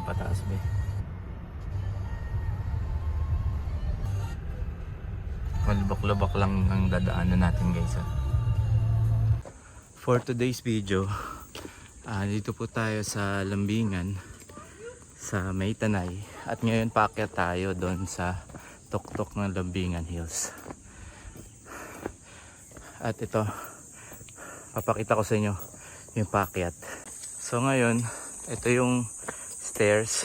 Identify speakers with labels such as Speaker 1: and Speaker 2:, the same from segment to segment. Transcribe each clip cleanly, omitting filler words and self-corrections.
Speaker 1: yung pataas be. Malubak-lubak lang ang dadaanan natin guys. For today's video, dito po tayo sa Lambingan sa Maytanay at ngayon paakyat tayo doon sa tuktok ng Lambingan Hills. At ito, papakita ko sa inyo yung paakyat. So ngayon, ito yung stairs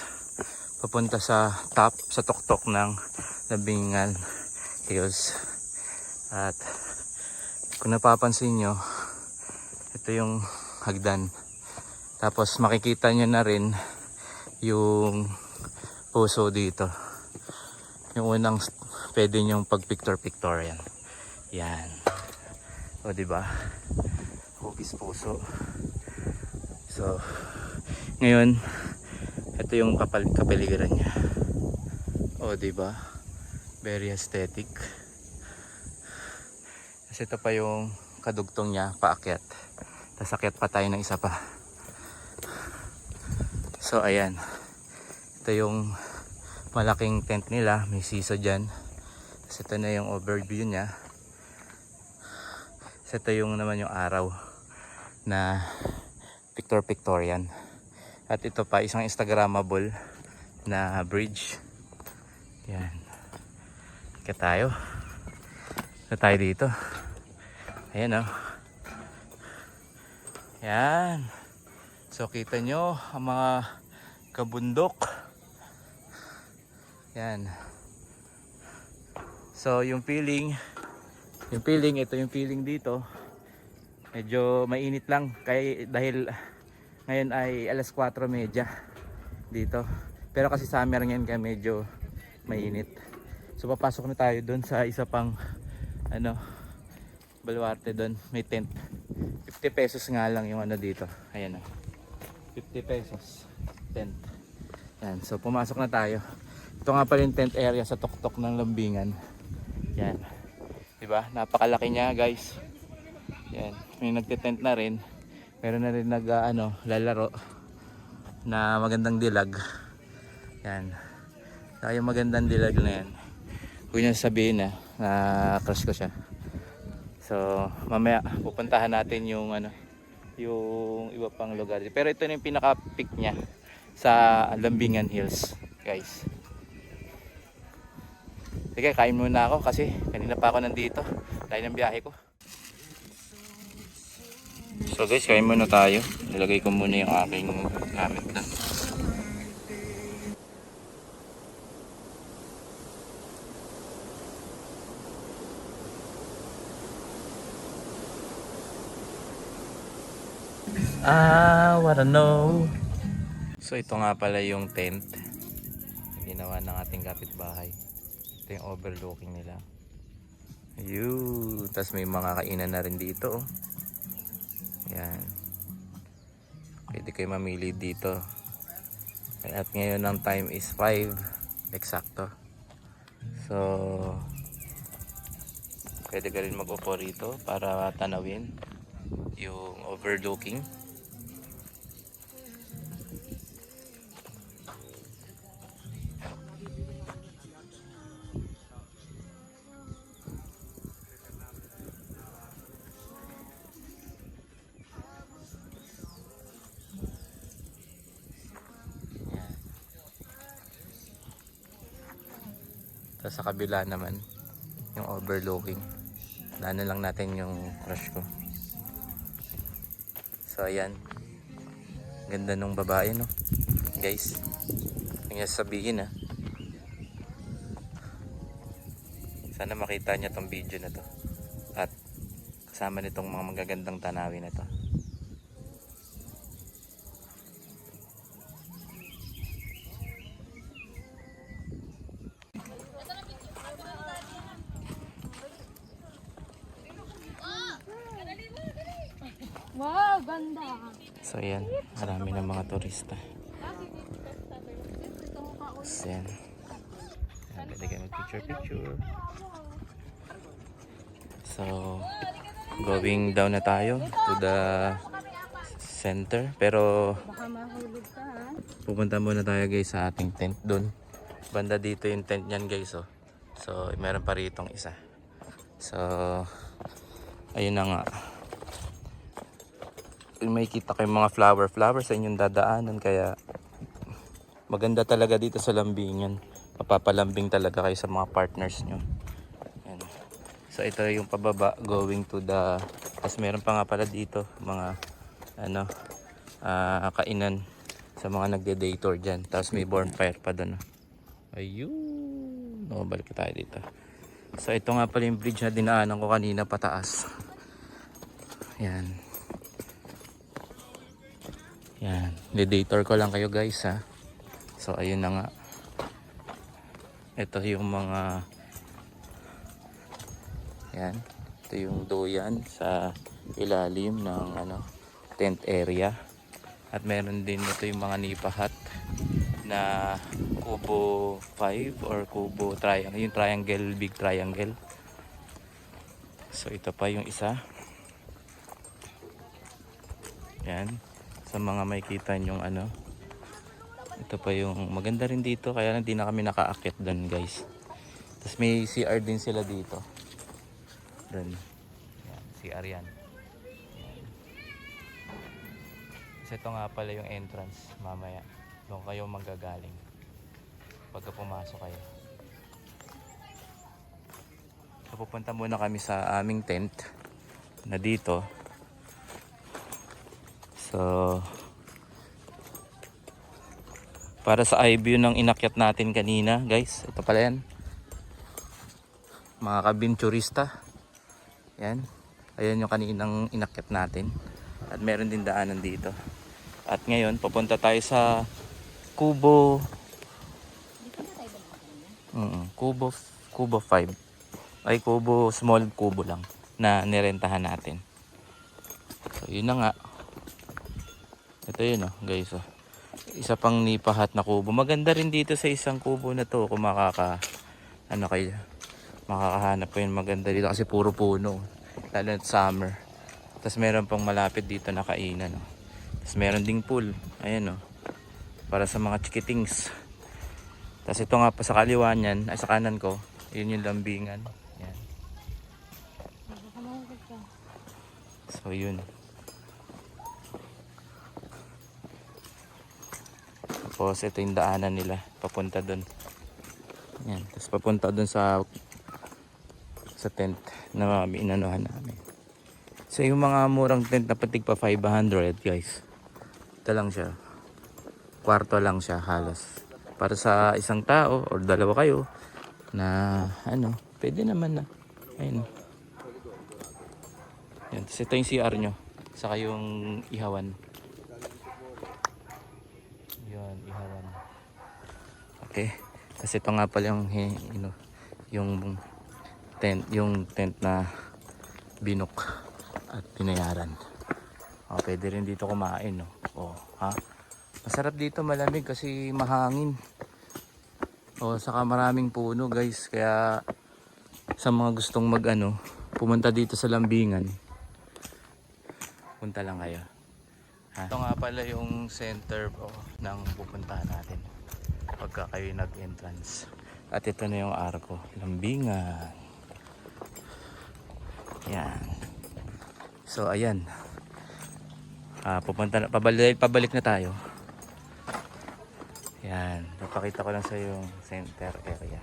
Speaker 1: papunta sa top, sa tuktok ng Lambingan Hills. At kung napapansin nyo, ito yung hagdan. Tapos makikita nyo na rin yung puso dito. Yung unang pwede nyong pag picture yan. Yan. O diba? Hugis puso. So, ngayon, ito yung kapaligiran niya. O diba? Very aesthetic. Kasi ito pa yung kadugtong niya, paakyat. Tapos akyat pa tayo ng isa pa. So ayan, ito yung malaking tent nila, may siso dyan. Tapos ito na yung overview niya. Tapos ito yung naman yung araw na pictorian. At ito pa isang instagramable na bridge. Yan. Kaya tayo. Ito tayo dito. Ayan o. Yan. So kita nyo ang mga kabundok. Yan. So yung feeling ito yung feeling dito. Medyo mainit lang dahil ngayon ay alas 4:30 dito. Pero kasi summer ngayon kaya medyo mainit. So papasok na tayo doon sa isa pang baluarte doon, may tent. 50 pesos nga lang yung dito. Ayan o. 50 pesos tent. Yan, so pumasok na tayo. Ito nga pala yung tent area sa tuktok ng Lambingan. Yan, diba? Napakalaki niya guys. Yan, may nagtitent na rin. Meron na rin lalaro na magandang dilag. Yan, saka yung magandang dilag na yan, huwag niyo sabihin na crush ko siya. So mamaya pupuntahan natin yung yung iba pang lugar. Pero ito na yung pinaka peak niya sa Lambingan Hills, guys. Sige, kain muna ako kasi kanina pa ako nandito. Tayo ng biyahe ko. So guys, kain muna tayo. Nilagay ko muna yung aking gamit na. Wanna know. So ito nga pala yung tent ginawa ng ating kapitbahay. Ito yung overlooking nila. Ayun. Tapos may mga kainan na rin dito. Yan. Pwede kayo mamili dito. At ngayon ang time is 5 eksakto. So pwede ka rin mag-upo rito para tanawin yung overlooking. Tapos sa kabila naman yung overlooking. Daanan lang natin yung crush ko. So ayan, ganda nung babae no guys. Ang sabihin sana makita niya tong video na to at kasama nitong mga magagandang tanawin na to.
Speaker 2: Wow, ganda.
Speaker 1: So ayan, marami ng mga turista. So ayan, pwede kayo mag-picture. So going down na tayo to the center. Pero
Speaker 2: Baka mahulog ka ha.
Speaker 1: pupunta muna tayo guys sa ating tent doon. Banda dito yung tent niyan guys oh. So meron pa ritong isa. So ayun na nga. May kita kayong mga flower sa inyong dadaanan, kaya maganda talaga dito sa lambingan. Mapapalambing talaga kayo sa mga partners nyo. Ayan. So ito yung pababa going to the, tapos meron pa nga pala dito mga ano kainan sa mga nagde-day tour dyan. Tapos may bonfire pa doon. Ayun, balik tayo dito. So ito nga pala yung bridge na dinaanan ko kanina pataas. Yan. Yan, di-day-tour ko lang kayo guys ha. So ayun na nga. Ito yung mga, yan, ito yung doyan sa ilalim ng ano, tent area. At meron din ito yung mga nipa hut na kubo 5 or kubo triangle, yung triangle, big triangle. So ito pa yung isa. Yan, sa mga may kita yung ano, ito pa yung maganda rin dito, kaya lang di na kami nakaakit doon guys. Tapos may CR din sila dito doon. Yan, CR yan. Yan. Kasi ito nga pala yung entrance mamaya, doon kayo manggagaling pagka pumasok kayo. So pupunta muna kami sa aming tent na dito. So para sa eye view ng inakyat natin kanina guys, ito pala yan, mga kabinturista. Yan, ayan yung kaninang inakyat natin. At meron din daanan dito. At ngayon papunta tayo sa kubo kubo 5 ay kubo, small kubo lang na nirentahan natin. So yun na nga. Ito yun guys oh. Isa pang nipa hut na kubo. Maganda rin dito sa isang kubo na to kung makakahanap po yun. Maganda dito kasi puro puno, lalo na summer. Tapos meron pang malapit dito na kainan oh. Tapos meron ding pool, ayan oh, para sa mga chikitings. Tapos ito nga pa sa kaliwa niyan, ay sa kanan ko, yun yung lambingan. Yan.
Speaker 2: Baka mahulog ka.
Speaker 1: So yun. Tapos ito yung daanan nila papunta doon. Yan, tapos papunta doon sa tent na inanuhan namin. So yung mga murang tent na patig pa 500 guys. Ito lang siya. Kwarto lang siya halos. Para sa isang tao or dalawa kayo na ano, pwede naman na. Ayun. Yan, tapos ito yung CR nyo. Saka yung ihawan. Yun, ihawan. Okay. Kasi ito nga pala yung tent na binok at pinayaran. Oh, pwede rin dito kumain, no. Oh, ha? Masarap dito, malamig kasi mahangin. Oh, saka maraming puno, guys. Kaya sa mga gustong pumunta dito sa lambingan, punta lang kayo. Ha? Ito nga pala yung center ng pupuntahan natin pagka kayo nag-entrance. At ito na yung arko, lambingan. Yan. So ayan. Pabalik na tayo. Yan, papakita ko lang sa yung center area.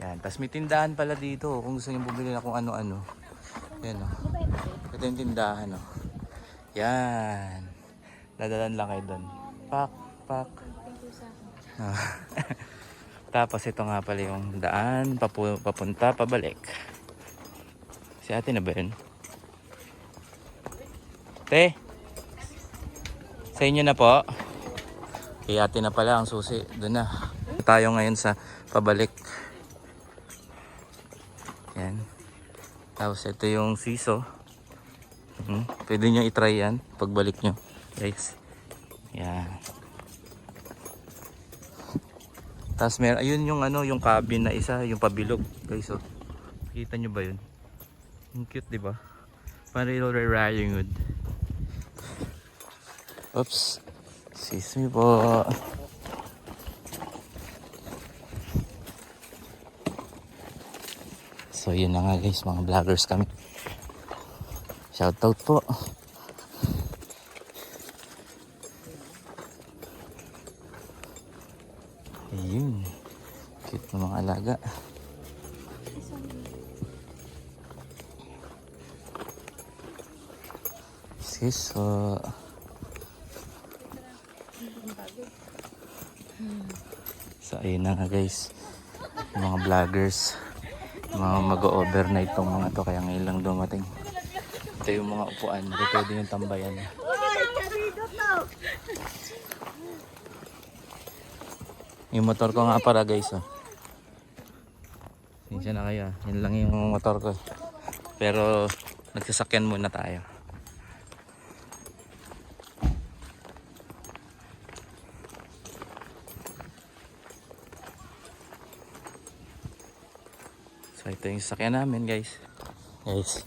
Speaker 1: Yan, tapos may tindahan pala dito kung gusto niyo bumili na kung ano-ano. Yan oh. Ito yung tindahan oh. Yan. Dadalan lang kayo doon. Pak. Tapos ito nga pala yung daan papunta pabalik. Si ate na ba yun? Te, sa inyo na po. Kay ate na pala ang susi. Doon na tayo ngayon sa pabalik. Yan. Tapos ito yung siso. Pwede nyo itry yan pagbalik nyo guys. Yan. Tapos meron, ayun yung yung cabin na isa, yung pabilog guys. So, kita nyo ba yun? Ang cute, diba? Parang riding hood. Oops. Excuse me po. So yun na nga guys, mga vloggers kami. Shoutout po. Ayun. Cute na mga alaga. Excuse po. So ayun na nga guys, yung mga vloggers, mga mag-overnight tong mga to, kaya ngayon lang dumating. Ito yung mga upuan, ito pwede yung tambayan. Yung motor ko nga para guys, oh. Sinsya na kayo, yun lang yung motor ko. Pero nagsasakyan muna tayo. So ito yung sasakyan namin guys. Guys,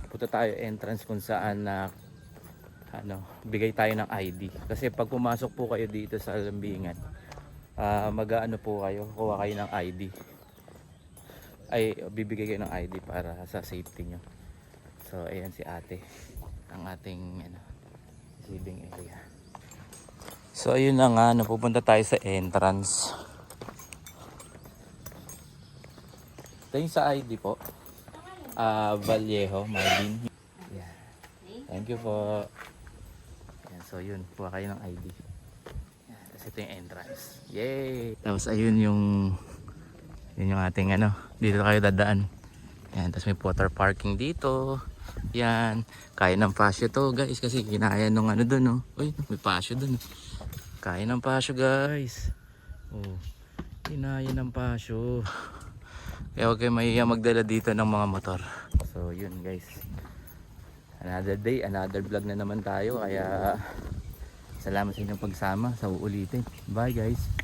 Speaker 1: punta tayo entrance kung saan na bigay tayo ng ID. Kasi pag pumasok po kayo dito sa Lambingan, mag-aano po kayo, kuha kayo ng ID. Ay, bibigay kayo ng ID para sa safety nyo. So ayan si ate, ang ating receiving area. So ayun na nga, napupunta tayo sa entrance. Ito yung sa ID po. Vallejo, Marvin. Yeah. Thank you po. Yan, so yun, kuha kayo ng ID. Yan, tapos ito yung entrance. Yay! Tapos ayun yung ating dito kayo dadaan. Yan, tapos may water parking dito. Yan, kaya ng pasyo to guys kasi kinaya nung dun, no. Uy, may pasyo dun. Kaya ng pasyo guys. Oh, kinaya ng pasyo. Kaya huwag kayo mahiya magdala dito ng mga motor. So yun guys, another day, another vlog na naman tayo. Kaya salamat sa inyong pagsama sa uulitin. Bye guys.